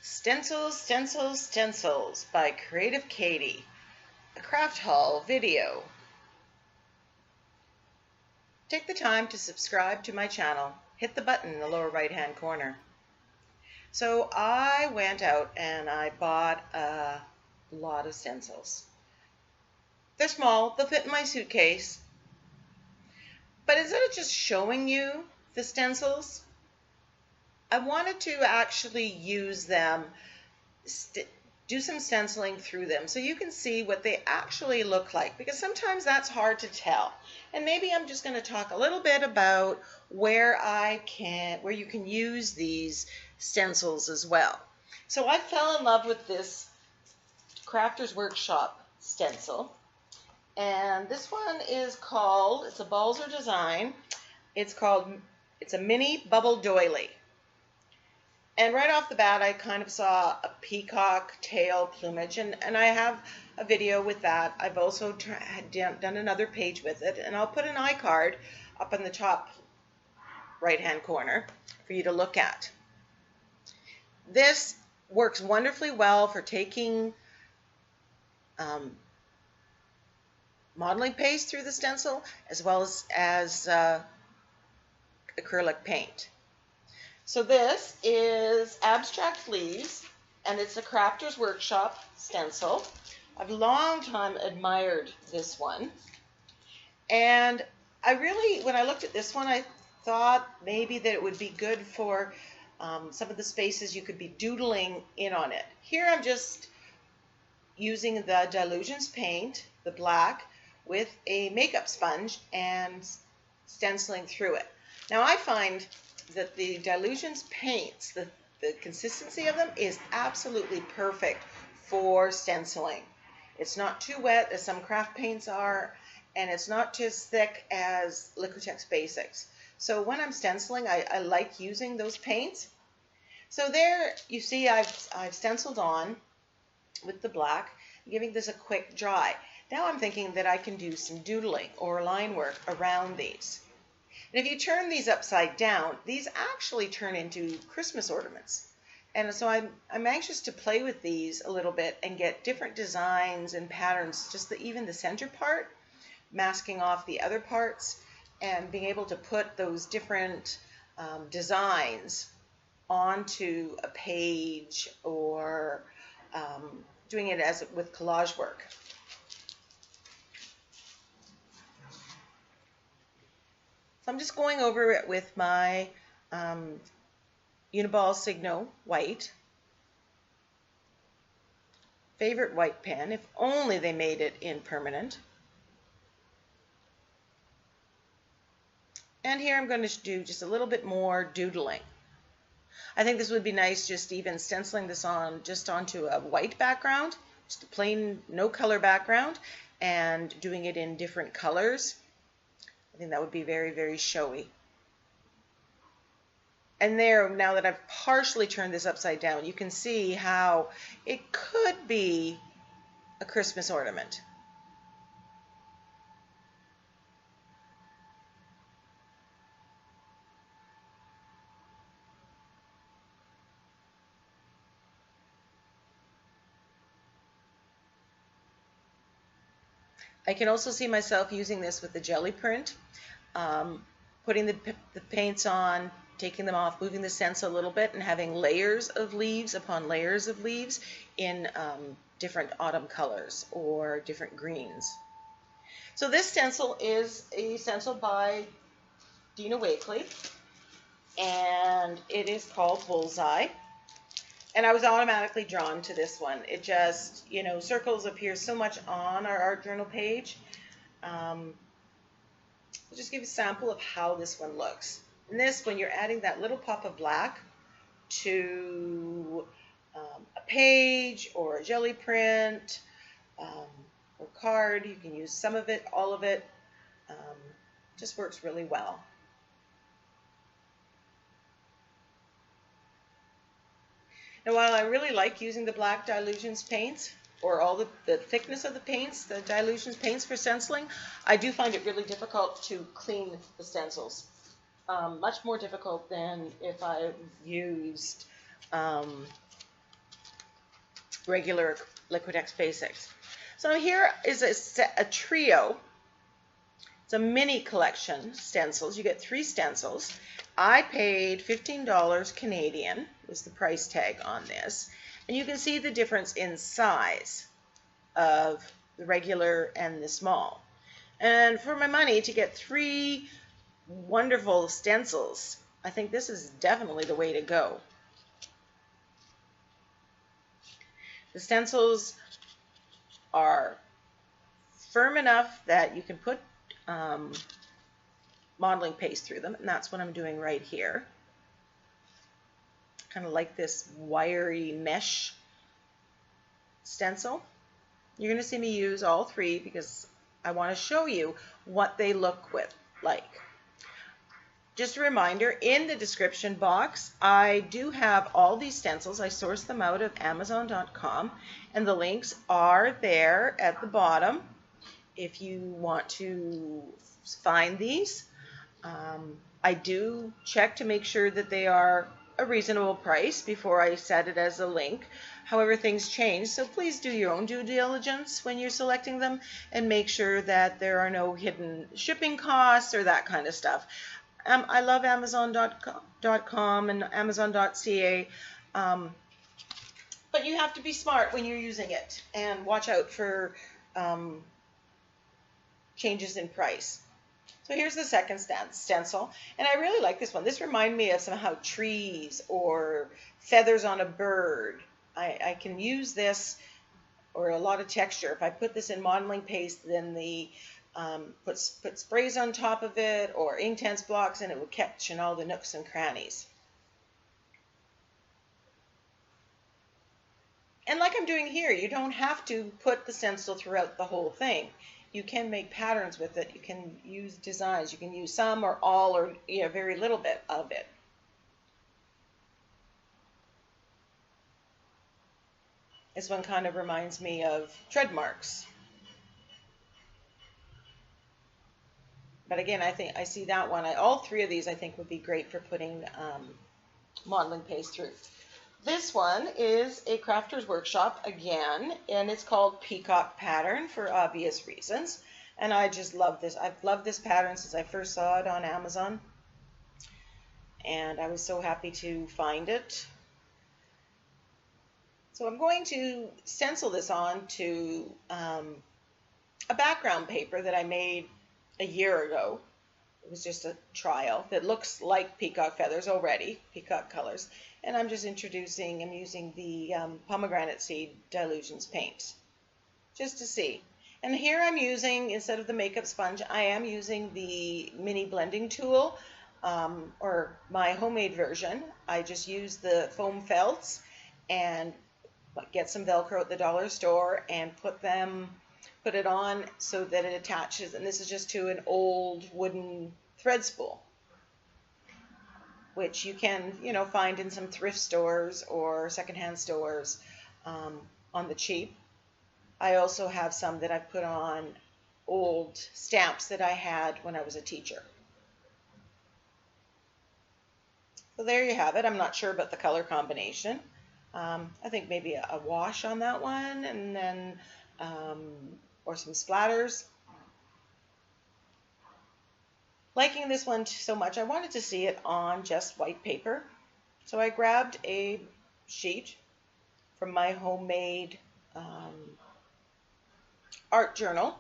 Stencils, Stencils, Stencils by Creative Katie, a craft haul video. Take the time to subscribe to my channel. Hit the button in the lower right hand corner. So I went out and I bought a lot of stencils. They're small, they'll fit in my suitcase. But instead of just showing you the stencils, I wanted to actually use them, do some stenciling through them so you can see what they actually look like, because sometimes that's hard to tell. And maybe I'm just going to talk a little bit about where you can use these stencils as well. So I fell in love with this Crafter's Workshop stencil, and this one is called, it's a Balzer design, it's a mini bubble doily. And right off the bat, I kind of saw a peacock tail plumage, and I have a video with that. I've also done another page with it, and I'll put an iCard up in the top right-hand corner for you to look at. This works wonderfully well for taking modeling paste through the stencil, as well as acrylic paint. So this is Abstract Leaves, and it's a Crafter's Workshop stencil. I've a long time admired this one, and when I looked at this one, I thought maybe that it would be good for some of the spaces you could be doodling in on it. Here I'm just using the Dilutions paint, the black, with a makeup sponge and stenciling through it. Now I find that the Dilutions paints, the consistency of them is absolutely perfect for stenciling. It's not too wet as some craft paints are, and it's not too thick as Liquitex Basics. So when I'm stenciling, I like using those paints. So there you see I've stenciled on with the black, giving this a quick dry. Now I'm thinking that I can do some doodling or line work around these. And if you turn these upside down, these actually turn into Christmas ornaments. And so I'm anxious to play with these a little bit and get different designs and patterns, just even the center part, masking off the other parts, and being able to put those different designs onto a page, or doing it with collage work. So I'm just going over it with my Uniball Signo white. Favorite white pen, if only they made it in permanent. And here I'm going to do just a little bit more doodling. I think this would be nice, just even stenciling this on just onto a white background, just a plain no color background, and doing it in different colors. I think that would be very, very showy. And there, now that I've partially turned this upside down, you can see how it could be a Christmas ornament. I can also see myself using this with the jelly print, putting the paints on, taking them off, moving the stencil a little bit, and having layers of leaves upon layers of leaves in different autumn colors or different greens. So this stencil is a stencil by Dina Wakley, and it is called Bullseye. And I was automatically drawn to this one. It just, circles appear so much on our art journal page. I'll just give you a sample of how this one looks. And this, when you're adding that little pop of black to a page or a jelly print or card, you can use some of it, all of it. Just works really well. Now, while I really like using the black Dilutions paints, or all the thickness of the paints, the Dilutions paints for stenciling, I do find it really difficult to clean the stencils. Much more difficult than if I used regular Liquitex Basics. So here is a trio. It's a mini collection stencils. You get 3 stencils. I paid $15 Canadian was the price tag on this. And you can see the difference in size of the regular and the small. And for my money, to get 3 wonderful stencils, I think this is definitely the way to go. The stencils are firm enough that you can put modeling paste through them, and that's what I'm doing right here. Kind of like this wiry mesh stencil. You're going to see me use all 3 because I want to show you what they look like. Just a reminder, in the description box, I do have all these stencils. I sourced them out of Amazon.com, and the links are there at the bottom if you want to find these. I do check to make sure that they are a reasonable price before I set it as a link. However, things change, so please do your own due diligence when you're selecting them and make sure that there are no hidden shipping costs or that kind of stuff. I love Amazon.com and Amazon.ca, but you have to be smart when you're using it and watch out for changes in price. So here's the second stencil, and I really like this one. This reminds me of somehow trees or feathers on a bird. I can use this, or a lot of texture. If I put this in modeling paste, then put sprays on top of it or Inktense blocks, and it will catch in all the nooks and crannies. And like I'm doing here, you don't have to put the stencil throughout the whole thing. You can make patterns with it. You can use designs. You can use some or all or very little bit of it. This one kind of reminds me of tread marks. But again, I see that one. All 3 of these I think would be great for putting modeling paste through. This one is a Crafter's Workshop again, and it's called Peacock pattern for obvious reasons. And I just love this. I've loved this pattern since I first saw it on Amazon, and I was so happy to find it. So I'm going to stencil this on to a background paper that I made a year ago. It was just a trial that looks like peacock feathers already, peacock colors. And I'm just using the pomegranate seed dilutions paint just to see. And here I'm using, instead of the makeup sponge, I am using the mini blending tool, or my homemade version. I just use the foam felts and get some Velcro at the dollar store and put it on so that it attaches. And this is just to an old wooden thread spool, which you can, find in some thrift stores or secondhand stores on the cheap. I also have some that I put on old stamps that I had when I was a teacher. So there you have it. I'm not sure about the color combination. I think maybe a wash on that one, and then or some splatters. Liking this one so much, I wanted to see it on just white paper. So I grabbed a sheet from my homemade art journal,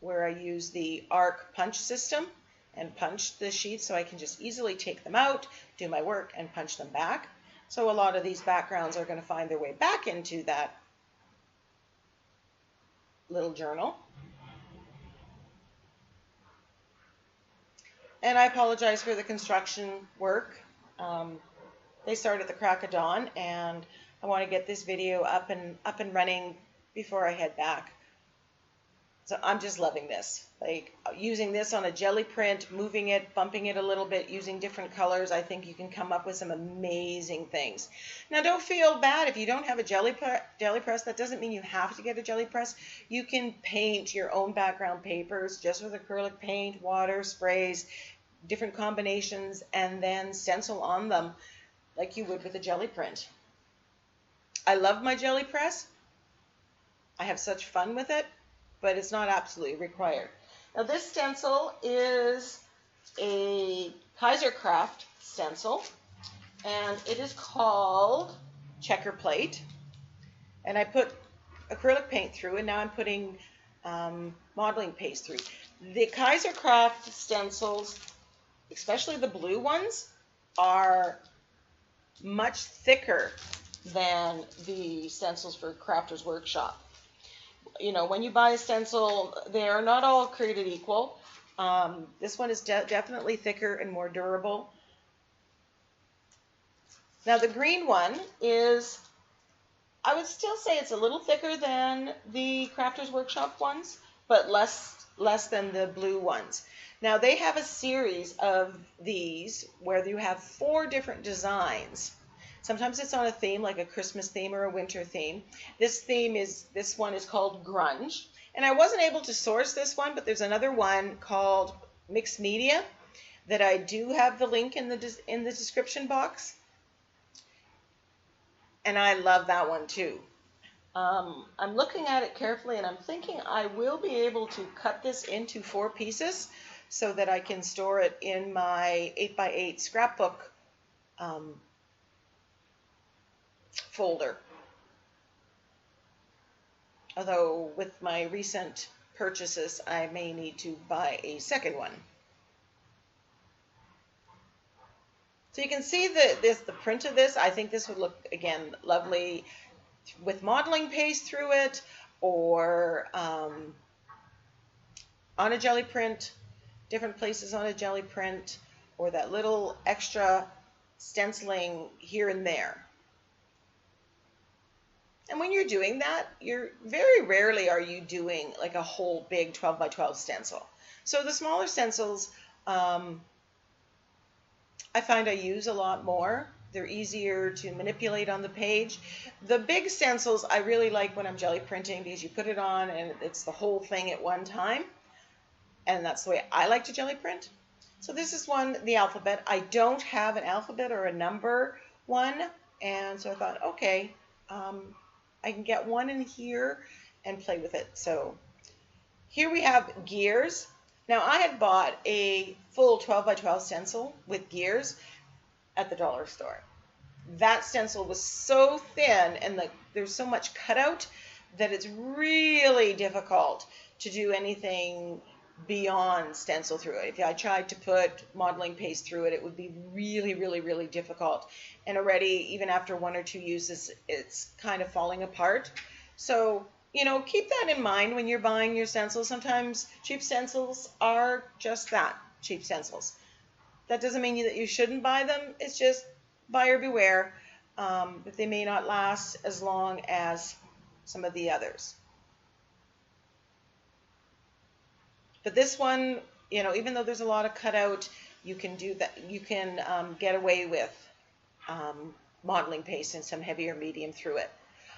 where I use the arc punch system and punch the sheets so I can just easily take them out, do my work, and punch them back. So a lot of these backgrounds are going to find their way back into that little journal. And I apologize for the construction work. They start at the crack of dawn, and I want to get this video up and running before I head back. So I'm just loving this. Like using this on a jelly print, moving it, bumping it a little bit, using different colors. I think you can come up with some amazing things. Now, don't feel bad if you don't have a jelly press. That doesn't mean you have to get a jelly press. You can paint your own background papers just with acrylic paint, water, sprays, different combinations, and then stencil on them like you would with a jelly print. I love my jelly press. I have such fun with it, but it's not absolutely required. Now this stencil is a Kaisercraft stencil, and it is called Checker Plate. And I put acrylic paint through, and now I'm putting modeling paste through. The Kaisercraft stencils, especially the blue ones, are much thicker than the stencils for Crafters Workshop. You know, when you buy a stencil, they are not all created equal. This one is definitely thicker and more durable. Now the green one is, I would still say it's a little thicker than the Crafters Workshop ones, but less than the blue ones. Now they have a series of these where you have 4 different designs. Sometimes it's on a theme, like a Christmas theme or a winter theme. This one is called Grunge. And I wasn't able to source this one, but there's another one called Mixed Media that I do have the link in the description box. And I love that one too. I'm looking at it carefully, and I'm thinking I will be able to cut this into 4 pieces so that I can store it in my 8x8 scrapbook folder. Although with my recent purchases, I may need to buy a second one. So you can see the print of this. I think this would look, again, lovely with modeling paste through it, or on a jelly print, different places on a jelly print, or that little extra stenciling here and there. And when you're doing that, you're very rarely are you doing like a whole big 12 by 12 stencil. So the smaller stencils, I find I use a lot more. They're easier to manipulate on the page. The big stencils I really like when I'm jelly printing, because you put it on and it's the whole thing at one time. And that's the way I like to jelly print. So this is one, the alphabet. I don't have an alphabet or a number one. And so I thought, okay, I can get one in here and play with it. So here we have gears. Now I had bought a full 12 by 12 stencil with gears at the dollar store. That stencil was so thin and there's so much cutout that it's really difficult to do anything beyond stencil through it. If I tried to put modeling paste through it, it would be really, really, really difficult. And already, even after 1 or 2 uses, it's kind of falling apart. So, you know, keep that in mind when you're buying your stencils. Sometimes cheap stencils are just that, cheap stencils. That doesn't mean that you shouldn't buy them. It's just buyer beware, that they may not last as long as some of the others. But this one, you know, even though there's a lot of cutout, you can do that. You can get away with modeling paste and some heavier medium through it.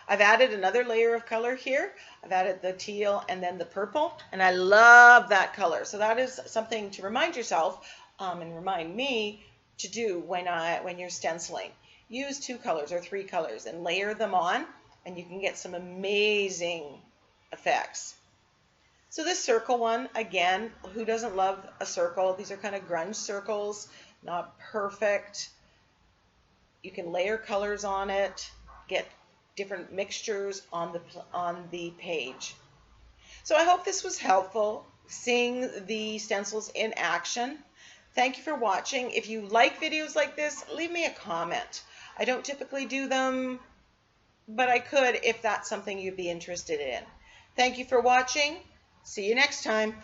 I've added another layer of color here. I've added the teal and then the purple, and I love that color. So that is something to remind yourself and remind me to do when you're stenciling. Use 2 colors or 3 colors and layer them on, and you can get some amazing effects. So this circle one, again, who doesn't love a circle? These are kind of grunge circles, not perfect. You can layer colors on it, get different mixtures on the page. So I hope this was helpful, seeing the stencils in action. Thank you for watching. If you like videos like this, leave me a comment. I don't typically do them, but I could if that's something you'd be interested in. Thank you for watching. See you next time.